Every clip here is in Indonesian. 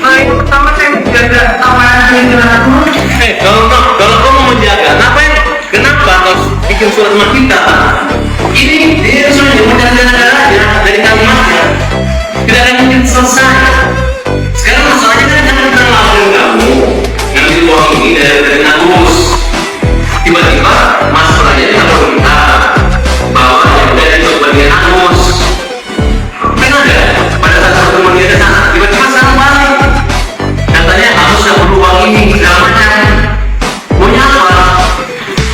Nah, itu pertama saya menjaga keamanan lingkunganku. Kalau kamu mau menjaga, kenapa harus bikin surat sama kita? Ini dia sudah menjaga negaranya dari kalimatnya. Tidak akan mungkin selesai. Sekarang masalahnya kan jangan kita ngelaporin kamu ngambil uang ini dari Agus. Tiba-tiba masalahnya kita minta bahwa yang dari bagian Agus. Kan ada pada saat pertemuan dia ke sana, tiba-tiba sekarang balik. Katanya harus yang perlu uang ini segala macam. Maunya apa?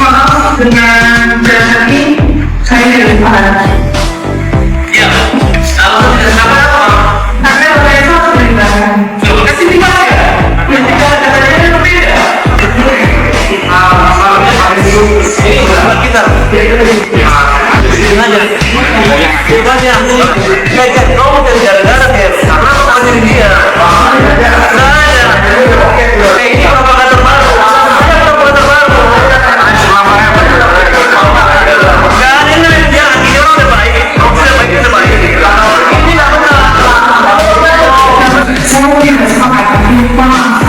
Maaf, dengan jalan ini saya tidak paham. Ya, kalau tidak sabar apa? Karena orang itu harus dibenarkan. Coba kasih timbal ya. Ketika katanya berbeda. Masalahnya ini buat kita. Sini aja. Coba aja. Kayak kamu dari gara-gara kayak karena kamu aja dia. Saya. Ini apa kata baru? Saya apa kata baru? Selamanya benar. Kan ini dia orang udah baik. Kamu udah baik udah baik. Ini nggak benar. Saya tidak sepakat. Maaf.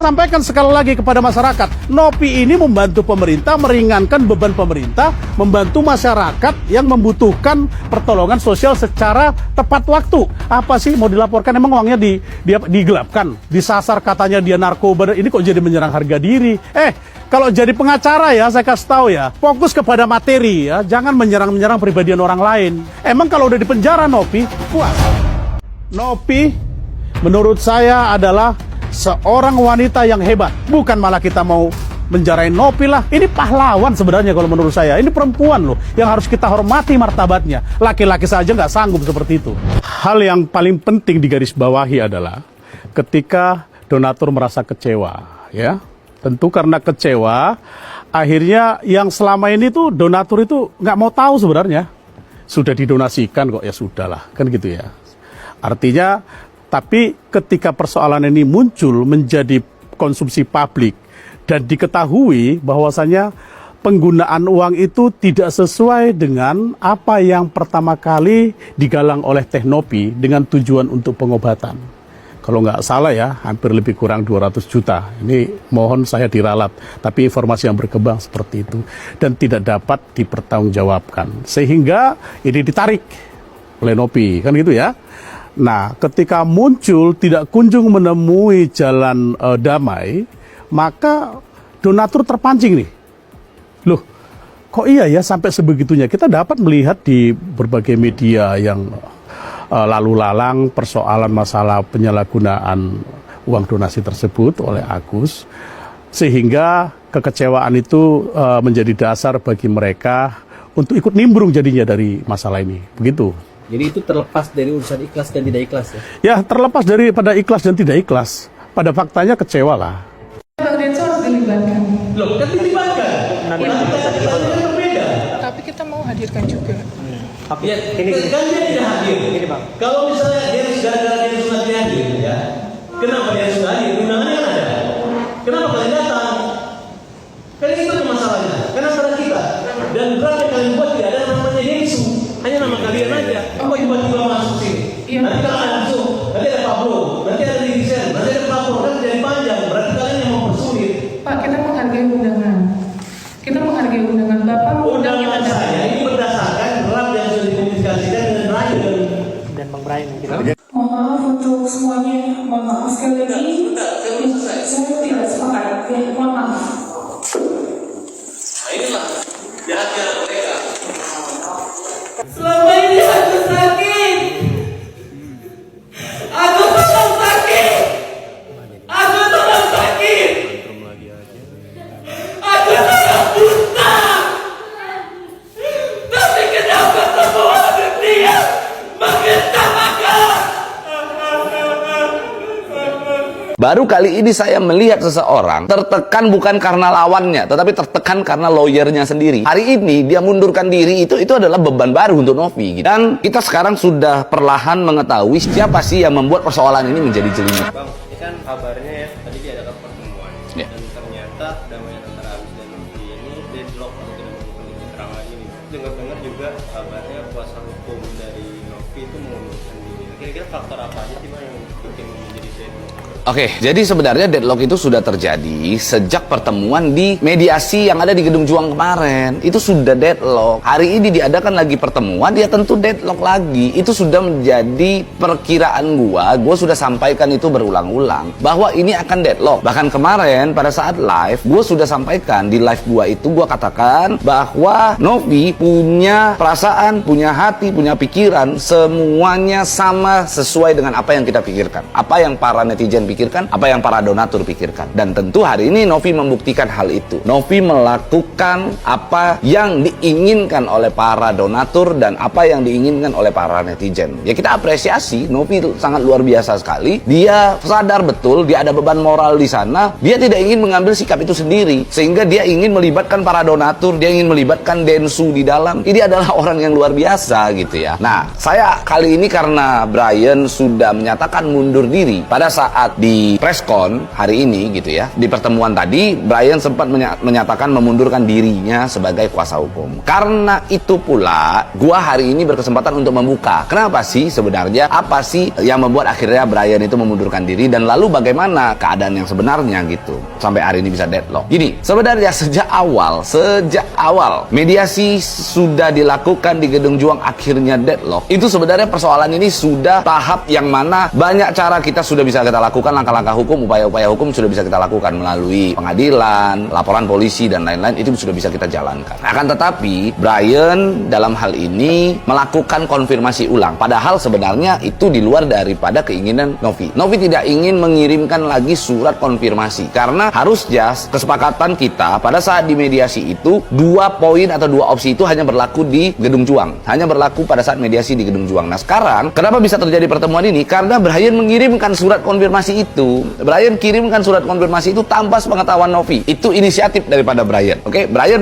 Sampaikan sekali lagi kepada masyarakat, Nopi ini membantu pemerintah, meringankan beban pemerintah, membantu masyarakat yang membutuhkan pertolongan sosial secara tepat waktu. Apa sih mau dilaporkan? Emang uangnya digelapkan, disasar katanya dia narkoba, ini kok jadi menyerang harga diri? Kalau jadi pengacara ya, saya kasih tahu ya, fokus kepada materi ya, jangan menyerang pribadian orang lain. Emang kalau udah di penjara Nopi, puas? Nopi, menurut saya adalah seorang wanita yang hebat. Bukan malah kita mau menjarain Nopi lah. Ini pahlawan sebenarnya kalau menurut saya. Ini perempuan loh yang harus kita hormati martabatnya. Laki-laki saja nggak sanggup seperti itu. Hal yang paling penting digarisbawahi adalah ketika donatur merasa kecewa, ya. Tentu karena kecewa, akhirnya yang selama ini tuh donatur itu nggak mau tahu sebenarnya. Sudah didonasikan kok, ya sudahlah, kan gitu ya. Artinya, tapi ketika persoalan ini muncul menjadi konsumsi publik dan diketahui bahwasanya penggunaan uang itu tidak sesuai dengan apa yang pertama kali digalang oleh Teh Nopi dengan tujuan untuk pengobatan. Kalau nggak salah ya, hampir lebih kurang 200 juta. Ini mohon saya diralat, tapi informasi yang berkembang seperti itu. Dan tidak dapat dipertanggungjawabkan. Sehingga ini ditarik oleh Nopi, kan gitu ya. Nah, ketika muncul tidak kunjung menemui jalan damai, maka donatur terpancing nih. Loh, kok iya ya sampai sebegitunya? Kita dapat melihat di berbagai media yang lalu lalang persoalan masalah penyalahgunaan uang donasi tersebut oleh Agus, sehingga kekecewaan itu menjadi dasar bagi mereka untuk ikut nimbrung jadinya dari masalah ini. Begitu. Jadi itu terlepas dari urusan ikhlas dan tidak ikhlas ya? Ya, terlepas daripada ikhlas dan tidak ikhlas. Pada faktanya kecewa lah. Bang Denso harus dilibatkan. Loh, kan dilibatkan. Berbeda. Tapi kita mau hadirkan juga. Ya, kan dia tidak hadir. Ini Bang. Kalau misalnya dia gara-gara dia sunat dia hadir, ya. Kenapa dia sunat hadir? Undangannya kan ada. Kenapa kalian datang? Kan itu tuh masalahnya. Karena salah kita. Dan berapa yang kalian buat tidak ada namanya Yesus. Hanya nama kalian aja. Kok tiba-tiba masuk sini? Iya. Nanti kalau ada masuk, nanti ada Pablo, nanti ada Dirisen, nanti ada Pablo, kan jadi panjang. Berarti kalian yang mempersulit. Pak, kita menghargai undangan. Kita menghargai undangan. Bapak mengundang kita Undangan datang. saya ini berdasarkan draft yang sudah dikomunikasikan dengan Rayu Dan Bang Brian gitu. Mohon maaf untuk semuanya. Mohon maaf sekali lagi. Saya tidak sepakat. Ya, mohon maaf. Nah inilah jahatnya mereka. Selama ini aku sakit. Aku tolong sakit. Aku tolong sakit. Aku tolong buta. Tapi kenapa semua dunia mengetawakan? Baru kali ini saya melihat seseorang tertekan bukan karena lawannya, tetapi tertekan karena lawyernya sendiri. Hari ini dia mundurkan diri, itu adalah beban baru untuk Novi. Dan kita sekarang sudah perlahan mengetahui siapa sih yang membuat persoalan ini menjadi jelimet. Bang, ini kan kabarnya ya, tadi diadakan pertemuan Ya. dan ternyata damaian antara Agus dan Novi ini deadlock atau tidak memiliki keterangan ini. Dengar-dengar juga kabarnya kuasa hukum dari Novi itu mengundurkan diri. Kira-kira faktor apa aja sih Bang yang bikin menjadi deadlock? Oke, jadi sebenarnya deadlock itu sudah terjadi sejak pertemuan di mediasi yang ada di Gedung Juang kemarin. Itu sudah deadlock. Hari ini diadakan lagi pertemuan, dia tentu deadlock lagi. Itu sudah menjadi perkiraan gua sudah sampaikan itu berulang-ulang bahwa ini akan deadlock. Bahkan kemarin pada saat live, gua sudah sampaikan di live gua itu, gua katakan bahwa Novi punya perasaan, punya hati, punya pikiran, semuanya sama sesuai dengan apa yang kita pikirkan. Apa yang para netizen pikirkan, apa yang para donatur pikirkan. Dan tentu hari ini Novi membuktikan hal itu. Novi melakukan apa yang diinginkan oleh para donatur dan apa yang diinginkan oleh para netizen. Ya kita apresiasi, Novi itu sangat luar biasa sekali. Dia sadar betul, dia ada beban moral di sana. Dia tidak ingin mengambil sikap itu sendiri. Sehingga dia ingin melibatkan para donatur, dia ingin melibatkan Densu di dalam. Ini adalah orang yang luar biasa gitu ya. Nah, saya kali ini karena Brian sudah menyatakan mundur diri pada saat di preskon hari ini gitu ya, di pertemuan tadi Brian sempat menyatakan memundurkan dirinya sebagai kuasa hukum. Karena itu pula gua hari ini berkesempatan untuk membuka kenapa sih sebenarnya, apa sih yang membuat akhirnya Brian itu memundurkan diri, dan lalu bagaimana keadaan yang sebenarnya gitu sampai hari ini bisa deadlock. Gini, sebenarnya sejak awal mediasi sudah dilakukan di Gedung Juang, akhirnya deadlock. Itu sebenarnya persoalan ini sudah tahap yang mana banyak cara kita sudah bisa kita lakukan, langkah-langkah hukum, upaya-upaya hukum sudah bisa kita lakukan melalui pengadilan, laporan polisi, dan lain-lain. Itu sudah bisa kita jalankan. Akan tetapi Brian dalam hal ini melakukan konfirmasi ulang, padahal sebenarnya itu di luar daripada keinginan Novi. Novi tidak ingin mengirimkan lagi surat konfirmasi karena harusnya kesepakatan kita pada saat di mediasi itu 2 poin atau 2 opsi itu hanya berlaku di Gedung Juang, hanya berlaku pada saat mediasi di Gedung Juang. Nah sekarang kenapa bisa terjadi pertemuan ini? Karena Brian mengirimkan surat konfirmasi itu. Brian kirimkan surat konfirmasi itu tanpa sepengetahuan Novi. Itu inisiatif daripada Brian. Oke, Brian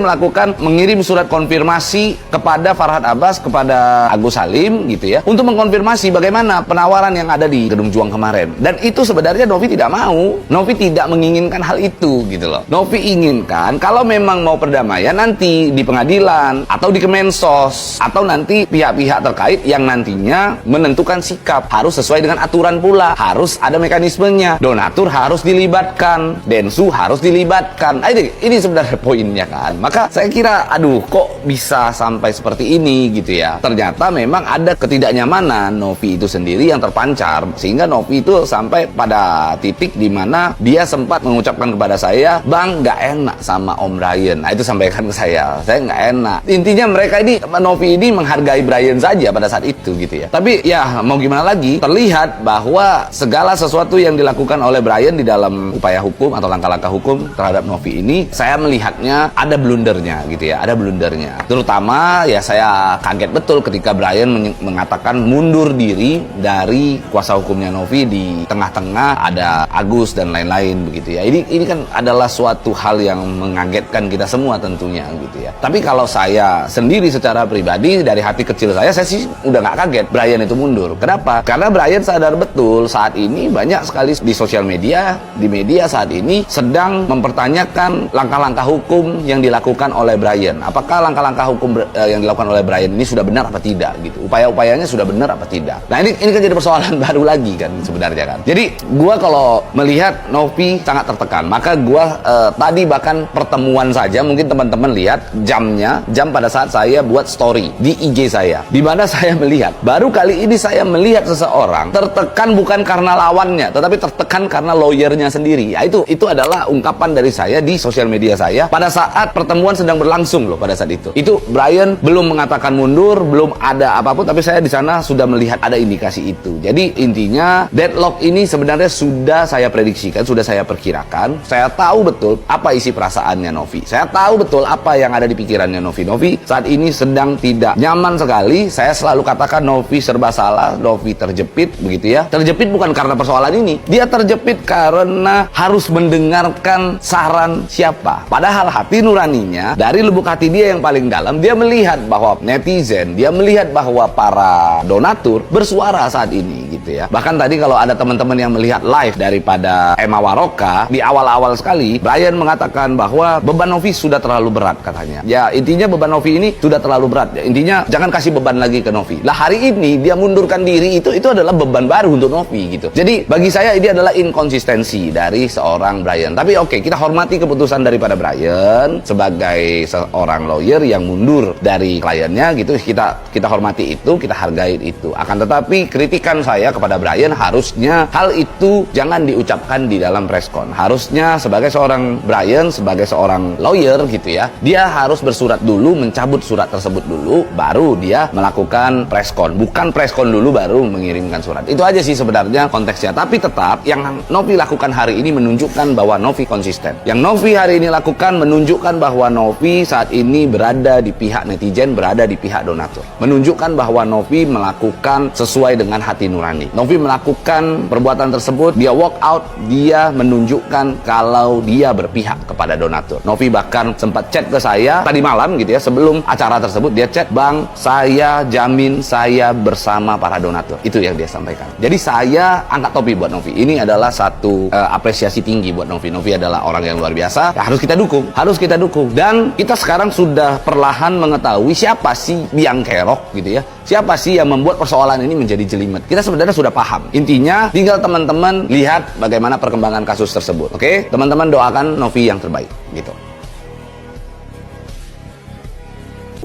mengirim surat konfirmasi kepada Farhad Abbas, kepada Agus Salim gitu ya, untuk mengkonfirmasi bagaimana penawaran yang ada di Gedung Juang kemarin. Dan itu sebenarnya Novi tidak mau. Novi tidak menginginkan hal itu gitu loh. Novi inginkan kalau memang mau perdamaian nanti di pengadilan atau di Kemensos atau nanti pihak-pihak terkait yang nantinya menentukan sikap, harus sesuai dengan aturan pula, harus ada mekanismenya. Donatur harus dilibatkan, Densu harus dilibatkan. Ini sebenarnya poinnya kan. Maka saya kira, aduh kok bisa sampai seperti ini gitu ya. Ternyata memang ada ketidaknyamanan Novi itu sendiri yang terpancar, sehingga Novi itu sampai pada titik di mana dia sempat mengucapkan kepada saya, "Bang, nggak enak sama Om Brian." Nah, itu sampaikan ke saya nggak enak. Intinya mereka ini, Novi ini menghargai Brian saja pada saat itu gitu ya. Tapi ya mau gimana lagi, terlihat bahwa segala sesuatu yang dilakukan oleh Brian di dalam upaya hukum atau langkah-langkah hukum terhadap Novi ini, saya melihatnya ada blundernya gitu ya, ada blundernya. Terutama ya saya kaget betul ketika Brian mengatakan mundur diri dari kuasa hukumnya Novi, di tengah-tengah ada Agus dan lain-lain begitu ya. Ini kan adalah suatu hal yang mengagetkan kita semua tentunya gitu ya. Tapi kalau saya sendiri secara pribadi dari hati kecil saya sih udah nggak kaget Brian itu mundur. Kenapa? Karena Brian sadar betul saat ini banyak sekali di sosial media, di media saat ini sedang mempertanyakan langkah-langkah hukum yang dilakukan oleh Brian. Apakah langkah-langkah hukum yang dilakukan oleh Brian ini sudah benar apa tidak gitu? Upaya-upayanya sudah benar apa tidak? Nah ini kan jadi persoalan baru lagi kan sebenarnya kan. Jadi gua kalau melihat Novi sangat tertekan, maka gua tadi bahkan pertemuan saja mungkin teman-teman lihat jam pada saat saya buat story di IG saya, di mana saya melihat baru kali ini saya melihat seseorang tertekan bukan karena lawannya, tetapi tertekan karena lawyernya sendiri. Ya, itu adalah ungkapan dari saya di sosial media saya pada saat pertemuan sedang berlangsung loh pada saat itu. Itu Brian belum mengatakan mundur, belum ada apapun, tapi saya di sana sudah melihat ada indikasi itu. Jadi intinya deadlock ini sebenarnya sudah saya prediksikan, sudah saya perkirakan. Saya tahu betul apa isi perasaannya Novi. Saya tahu betul apa yang ada di pikirannya Novi. Novi saat ini sedang tidak nyaman sekali. Saya selalu katakan Novi serba salah, Novi terjepit begitu ya. Terjepit bukan karena persoalan ini, Dia terjepit karena harus mendengarkan saran siapa. Padahal hati nuraninya, dari lubuk hati dia yang paling dalam, dia melihat bahwa netizen, dia melihat bahwa para donatur bersuara saat ini gitu ya. Bahkan tadi kalau ada teman-teman yang melihat live daripada Emma Waroka, di awal-awal sekali Brian mengatakan bahwa beban Novi sudah terlalu berat katanya. Ya intinya beban Novi ini sudah terlalu berat. Ya, intinya jangan kasih beban lagi ke Novi. Lah hari ini dia mundurkan diri, itu adalah beban baru untuk Novi gitu. Jadi bagi saya ini adalah inkonsistensi dari seorang Brian. Tapi oke, kita hormati keputusan daripada Brian sebagai seorang lawyer yang mundur dari kliennya gitu. Kita hormati itu, kita hargai itu. Akan tetapi kritikan saya kepada Brian, harusnya hal itu jangan diucapkan di dalam preskon. Harusnya sebagai seorang Brian, sebagai seorang lawyer gitu ya, dia harus bersurat dulu, mencabut surat tersebut dulu, baru dia melakukan preskon. Bukan preskon dulu baru mengirimkan surat. Itu aja sih sebenarnya konteksnya. Tapi tetap yang Novi lakukan hari ini menunjukkan bahwa Novi konsisten. Yang Novi hari ini lakukan menunjukkan bahwa Novi saat ini berada di pihak netizen, berada di pihak donatur. Menunjukkan bahwa Novi melakukan sesuai dengan hati nurani. Novi melakukan perbuatan tersebut, dia walk out, dia menunjukkan kalau dia berpihak kepada donatur. Novi bahkan sempat chat ke saya tadi malam gitu ya, sebelum acara tersebut dia chat, "Bang, saya jamin saya bersama para donatur." Itu yang dia sampaikan. Jadi saya angkat topi buat Novi. Ini adalah satu apresiasi tinggi buat Novi. Novi adalah orang yang luar biasa. Ya, harus kita dukung. Harus kita dukung. Dan kita sekarang sudah perlahan mengetahui siapa sih biang kerok gitu ya. Siapa sih yang membuat persoalan ini menjadi jelimet. Kita sebenarnya sudah paham. Intinya tinggal teman-teman lihat bagaimana perkembangan kasus tersebut. Oke? Teman-teman doakan Novi yang terbaik gitu.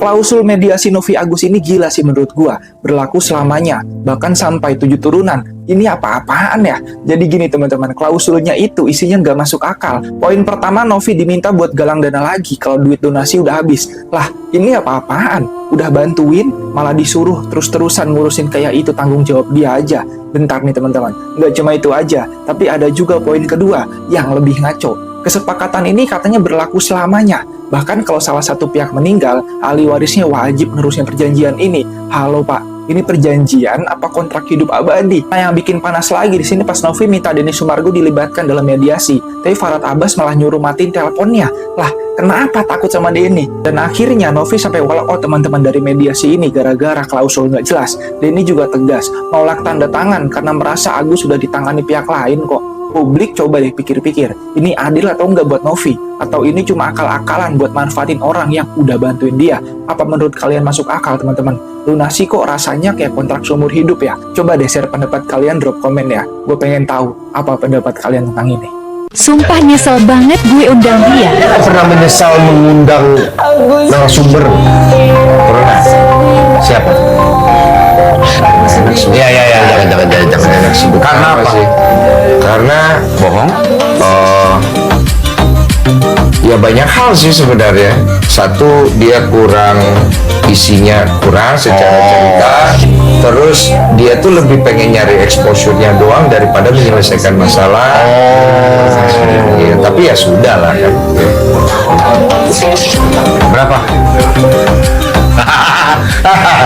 Klausul mediasi Novi Agus ini gila sih menurut gua. Berlaku selamanya, bahkan sampai 7 turunan. Ini apa-apaan ya? Jadi gini teman-teman, klausulnya itu isinya nggak masuk akal. Poin pertama, Novi diminta buat galang dana lagi kalau duit donasi udah habis. Lah, ini apa-apaan? Udah bantuin, malah disuruh terus-terusan ngurusin kayak itu, tanggung jawab dia aja. Bentar nih teman-teman, nggak cuma itu aja, tapi ada juga poin kedua yang lebih ngaco. Kesepakatan ini katanya berlaku selamanya. Bahkan kalau salah satu pihak meninggal, ahli warisnya wajib nerusin perjanjian ini. Halo Pak, ini perjanjian apa kontrak hidup abadi? Nah yang bikin panas lagi di sini pas Novi minta Denny Sumargo dilibatkan dalam mediasi, tapi Farhad Abbas malah nyuruh matiin teleponnya. Lah, kenapa takut sama Denny? Dan akhirnya Novi sampai walk out teman-teman dari mediasi ini gara-gara klausul nggak jelas. Denny juga tegas, nolak tanda tangan karena merasa Agus sudah ditangani pihak lain kok. Publik coba deh pikir-pikir, ini adil atau enggak buat Novi? Atau ini cuma akal-akalan buat manfaatin orang yang udah bantuin dia? Apa menurut kalian masuk akal teman-teman? Lunasi kok rasanya kayak kontrak seumur hidup ya? Coba deh share pendapat kalian, drop komen ya. Gue pengen tahu apa pendapat kalian tentang ini. Sumpah nyesel banget gue undang dia. Pernah menyesal mengundang narasumber corona? Siapa? Jangan enak sebut. Karena apa sih? Karena bohong. Ya banyak hal sih sebenarnya. Satu, dia kurang, isinya kurang secara cerita. Terus dia tuh lebih pengen nyari exposure-nya doang daripada menyelesaikan masalah. Ya, tapi ya sudah lah kan. Berapa?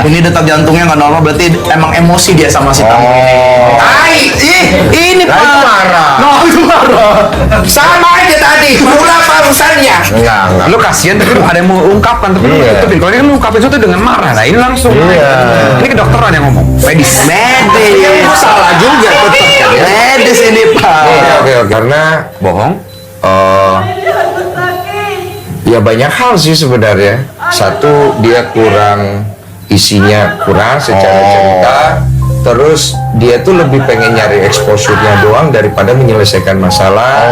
Ini detak jantungnya nggak normal, berarti emang emosi dia sama si tamu ini. Ini Nah, itu marah. itu marah. Sama aja tadi, pula barusannya. Enggak. Lu kasihan tapi ada yang mau ungkapkan tapi lu Iya. tutupin. Kalau ini kan lu ungkapin sesuatu dengan marah. Nah ini langsung. Iya. Ini kedokteran yang ngomong. Medis. Medis. Salah juga tetap kan ya. Medis ini Pak. Oke. Karena bohong. Ya banyak hal sih sebenarnya. Satu, dia kurang, isinya kurang secara cerita. Terus dia tuh lebih pengen nyari exposure-nya doang daripada menyelesaikan masalah.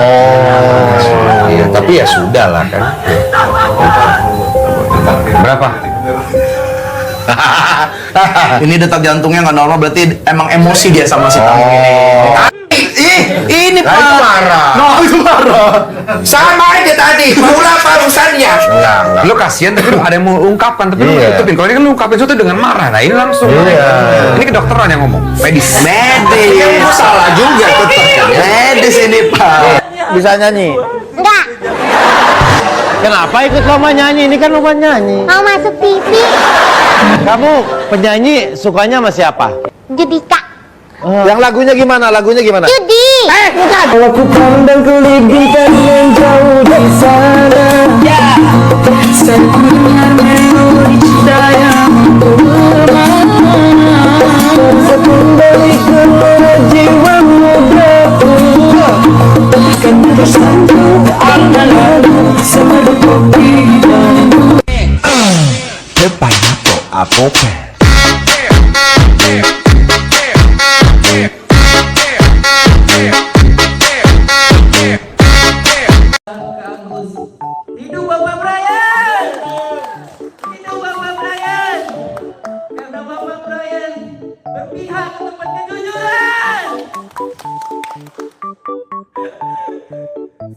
Ya, tapi ya sudah lah kan. Berapa? Ini detak jantungnya nggak normal, berarti emang emosi dia sama si tamu ini. Ini Nah, itu marah. itu marah. Sama aja tadi, pula barusannya. Enggak. Lu kasihan tapi ada yang mau ungkapkan tapi lu Iya. tutupin. Kalau ini kan lu ungkapin sesuatu dengan marah. Nah ini langsung. Iya. Ini kedokteran yang ngomong. Medis. Medis. Salah juga tetap kan ya. Medis ini Pak. Bisa nyanyi? Enggak, Kenapa ikut lomba nyanyi? Ini kan lomba nyanyi. mau masuk TV. Kamu penyanyi sukanya sama siapa? Judika. Yang lagunya gimana? Lagunya gimana? Judi. Bukan. Kalau ku pandang ke bintang yang jauh di sana, saya mendengar melodi cinta yang mempesona. Saya kembali ke jiwa mudaku, kan bersandar ada lagu semedo kopi dan hidup Bapak Brian! Hidup Bapak Brian! Karena Bapak Brian berpihak ke tempat kejujuran!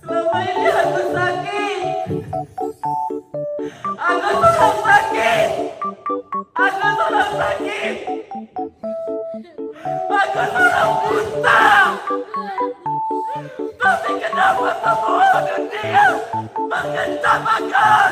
Selama ini aku sakit! Aku sedang sakit! Aku sedang sakit! Aku sedang buta! Tapi kenapa semua dunia mengencamakan?